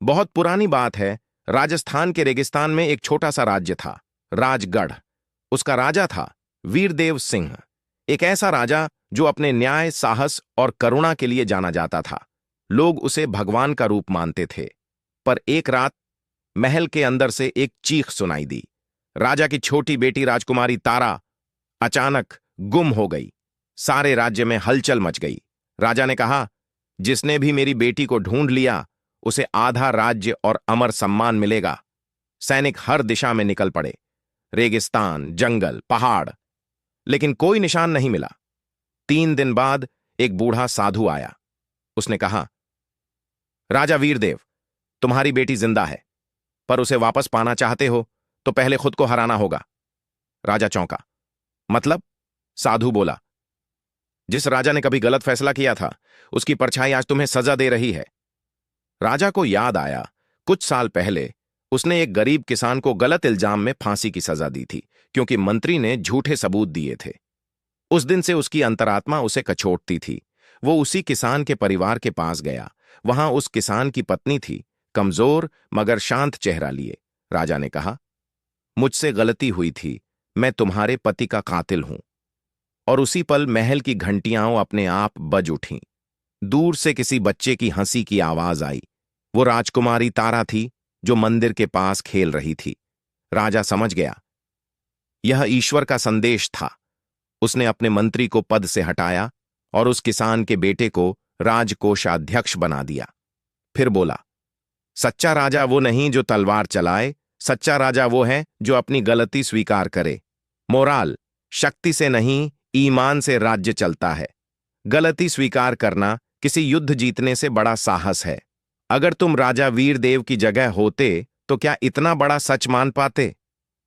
बहुत पुरानी बात है। राजस्थान के रेगिस्तान में एक छोटा सा राज्य था, राजगढ़। उसका राजा था वीरदेव सिंह, एक ऐसा राजा जो अपने न्याय, साहस और करुणा के लिए जाना जाता था। लोग उसे भगवान का रूप मानते थे। पर एक रात महल के अंदर से एक चीख सुनाई दी। राजा की छोटी बेटी राजकुमारी तारा अचानक गुम हो गई। सारे राज्य में हलचल मच गई। राजा ने कहा, जिसने भी मेरी बेटी को ढूंढ लिया उसे आधा राज्य और अमर सम्मान मिलेगा। सैनिक हर दिशा में निकल पड़े, रेगिस्तान, जंगल, पहाड़, लेकिन कोई निशान नहीं मिला। 3 दिन बाद एक बूढ़ा साधु आया। उसने कहा, राजा वीरदेव, तुम्हारी बेटी जिंदा है, पर उसे वापस पाना चाहते हो तो पहले खुद को हराना होगा। राजा चौंका। मतलब? साधु बोला, जिस राजा ने कभी गलत फैसला किया था उसकी परछाई आज तुम्हें सजा दे रही है। राजा को याद आया, कुछ साल पहले उसने एक गरीब किसान को गलत इल्जाम में फांसी की सजा दी थी, क्योंकि मंत्री ने झूठे सबूत दिए थे। उस दिन से उसकी अंतरात्मा उसे कचोटती थी। वो उसी किसान के परिवार के पास गया। वहां उस किसान की पत्नी थी, कमजोर मगर शांत चेहरा लिए। राजा ने कहा, मुझसे गलती हुई थी, मैं तुम्हारे पति का कातिल हूं। और उसी पल महल की घंटियां अपने आप बज उठीं। दूर से किसी बच्चे की हंसी की आवाज आई। वो राजकुमारी तारा थी जो मंदिर के पास खेल रही थी। राजा समझ गया, यह ईश्वर का संदेश था। उसने अपने मंत्री को पद से हटाया और उस किसान के बेटे को राजकोषाध्यक्ष बना दिया। फिर बोला, सच्चा राजा वो नहीं जो तलवार चलाए, सच्चा राजा वो है जो अपनी गलती स्वीकार करे। मोराल, शक्ति से नहीं, ईमान से राज्य चलता है। गलती स्वीकार करना किसी युद्ध जीतने से बड़ा साहस है। अगर तुम राजा वीरदेव की जगह होते तो क्या इतना बड़ा सच मान पाते?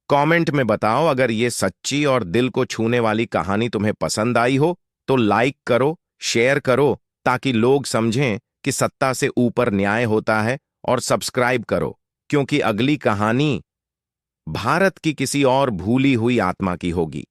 कमेंट में बताओ। अगर ये सच्ची और दिल को छूने वाली कहानी तुम्हें पसंद आई हो तो लाइक करो, शेयर करो, ताकि लोग समझें कि सत्ता से ऊपर न्याय होता है, और सब्सक्राइब करो, क्योंकि अगली कहानी भारत की किसी और भूली हुई आत्मा की होगी।